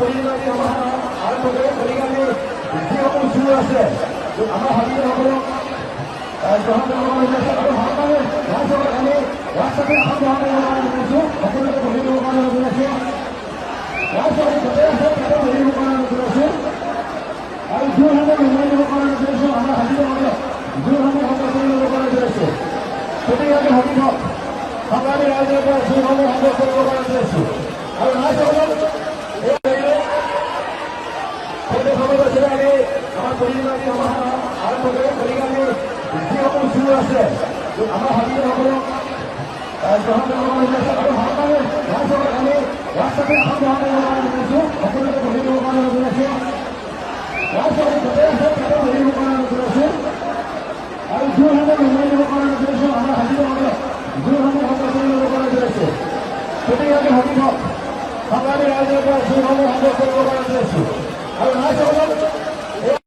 পৰিণামী আমাৰ আৰম্ভ কৰি গতিকে যিসকল চুৰ আছে আমাৰ হাবিসকলক গ্ৰহণ কৰিব বিচাৰিছে আৰু ভালদৰে ৰাইজক আমি ৰাস্তাতে এখন গ্ৰহণ কৰিব কাৰণে বিচাৰিছোঁ সকলোকে বহি দিব কাৰণে বিচাৰিছোঁ ৰাইজক য'তে আছে তাতে বহি দিব কাৰণে বিচাৰিছোঁ আৰু যোৰহাটে উন্নয়ন দিব কাৰণে বিচাৰিছোঁ আমাৰ হাবিসকলক যোৰহাটে সংগ্ৰহ কৰি ল'ব কাৰণে বিচাৰিছোঁ গতিকে আমি ভাবিব সংগ্ৰামী ৰাইজৰ পৰা যোৰহাটে সংগ্ৰহ কৰিব কাৰণে বিচাৰিছোঁ আৰু ৰাইজসকলক আমি আমাৰ পৰিণামী আমাৰ আৰম্ভ কৰি গতিকে আমি যিসকল চুৰ আছে আমাৰ হাবিসকলক গ্ৰহণ কৰিব বিচাৰিছে আৰু ভালদৰে ৰাইজক আমি ৰাস্তাতে এখন গ্ৰহণ কৰিব কাৰণে বিচাৰিছোঁ সকলোকে বহি দিব কাৰণে বিচাৰিছোঁ ৰাইজক য'তে আছে তাতে বহি দিব কাৰণে বিচাৰিছোঁ আৰু যোৰহাটে উন্নয়ন দিব কাৰণে বিচাৰিছোঁ আমাৰ হাবিসকলক যোৰহাটে সংগ্ৰহ কৰি ল'ব কাৰণে বিচাৰিছোঁ গতিকে আমি ভাবিব সংগ্ৰামী ৰাইজৰ পৰা যোৰহাটে সংগ্ৰহ কৰিব কাৰণে বিচাৰিছোঁ আৰু ৰাইজসকলক